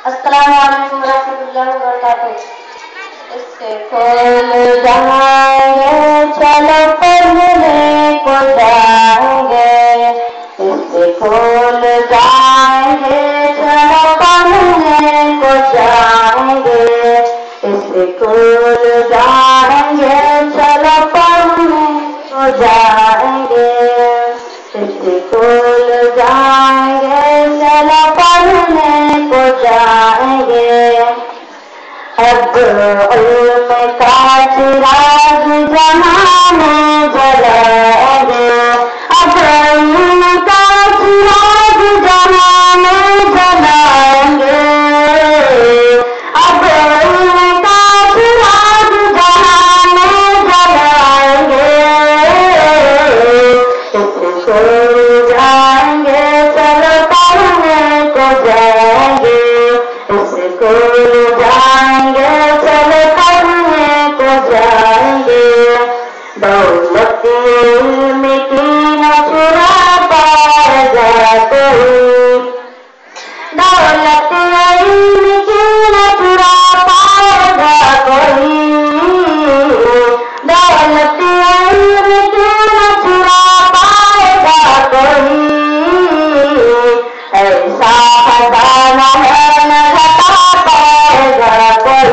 السلام علیکم ورحمۃ اللہ وبرکاتہ۔ اس سے کھول جائیں گے چلو پڑھنے کو جائیں گے، اس سے کھول جائیں گے چلو پڑھنے کو جائیں گے، اس سے کھول جائیں گے چلو پڑھنے کو جائیں گے، اس سے کھول جائیں گے چلو پڑھنے کو جائیں گے۔ اب علم کا چراغ جہاں میں جلائیں گے، اب علم کا چراغ جہاں میں جلائیں گے، اب علم کا چراغ جہاں میں جلائیں گے، اس کو جائیں گے چلو پڑھنے کو جائیں گے، اس کو جائیں گے چلو پڑھنے کو جائیں گے۔ دولت علم کی نہ چرا پائے گا کوئی، دولت علم کی نہ چرا پائے گا کوئی، دولت علم کی نہ چرا پائے گا کوئی، ایسا خزانہ ہے نہ گھٹا پائے گا کوئی،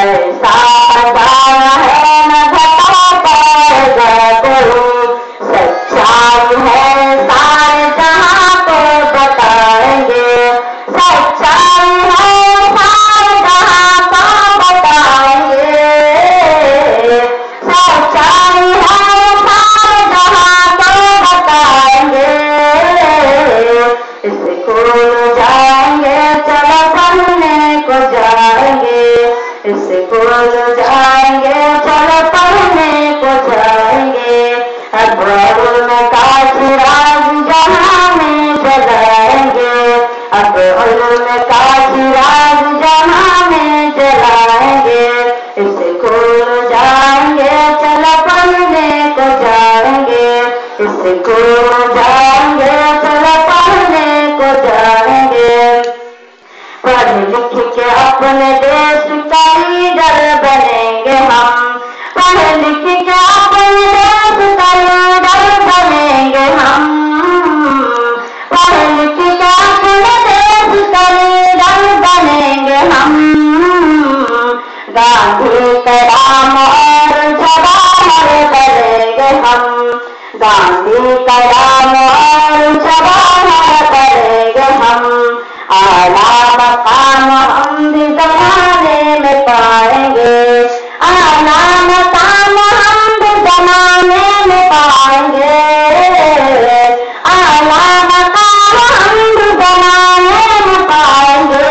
ایسا خزانہ ہے نہ گھٹا پائے گا کوئی، سچائی ہے سارے جہاں کو بتائیں گے، سچائی ہے سارے جہاں کو بتائیں گے، سچائی ہے سارے جہاں کو بتائیں گے، اس کو جائیں گے چلو پڑھنے کو جائیں گے، اس کو جائیں گے چلو پڑھنے کو جائیں گے۔ اب علم کا چراغ جہاں میں جلائیں گے، اب علم کا چراغ جہاں میں جلائیں گے، اس کو جائیں گے چلو پڑھنے کو جائیں گے، اس کو جائیں گے چلو پڑھنے کو جائیں گے۔ پڑھ لکھ کے اپنے دیش کا لیڈر بنیں گے ہم، پڑھ لکھ کے اپنے دیش کا لیڈر بنیں گے ہم، پڑھ لکھ کے اپنے دیش کا لیڈر بنیں گے ہم، گاندھی کلام اور جواہر بنیں گے ہم، گاندھی کلام اور جواہر بنیں گے ہم، اعلیٰ مقام ہم بھی زمانے میں پائیں گے، اعلیٰ مقام ہم بھی زمانے میں پائیں گے، اعلیٰ مقام ہم بھی زمانے میں پائیں گے،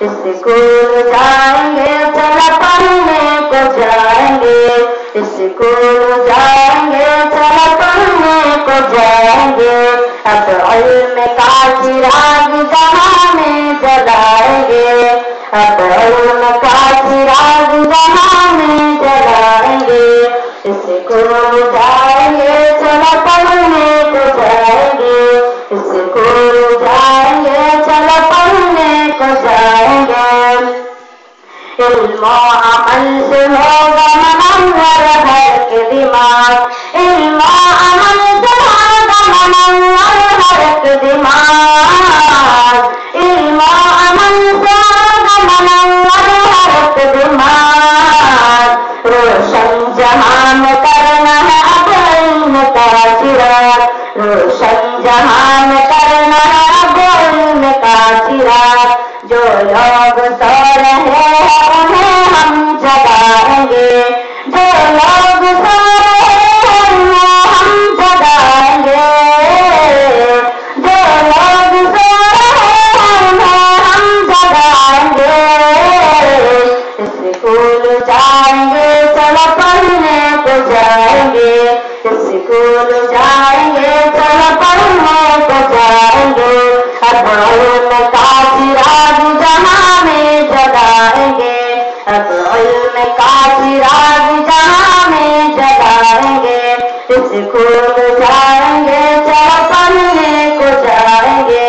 اسکول جائیں گے چلو پڑھنے کو جائیں گے، اسکول جائیں گے چلو پڑھنے کو جائیں گے۔ اب علم کا چراغ جہاں میں جلائیں گے، اب علم کا چراغ جہاں میں جلائیں گے، اسکول جائیں گے چلو پڑھنے کو جائیں گے، اسکول جائیں گے چلو پڑھنے کو جائیں گے۔ علم و عمل سے ہوگا منور ہر کے دماغ، علم و عمل سے ہوگا منور ہر کے دماغ، علم و عمل سے ہوگا منور ہر کے دماغ، روشن جہان کرنا ہے اب علم کا چراغ، روشن جہان کرنا ہے اب علم کا چراغ، جو لوگ سو رہے ہیں انہیں ہم جگائیں گے، جو لوگ سو رہے ہیں انہیں ہم جگائیں گے، جو لوگ سو رہے ہیں انہیں ہم جگائیں گے، اسکول جائیں گے چلو پڑھنے کو جائیں گے، اسکول جائیں گے چلو پڑھنے کو جائیں گے۔ اب علم کا چراغ جہاں میں جلائیں گے، اب علم کا چراغ جہاں میں جلائیں گے، اسکول جائیں گے چلو پڑھنے کو جائیں گے،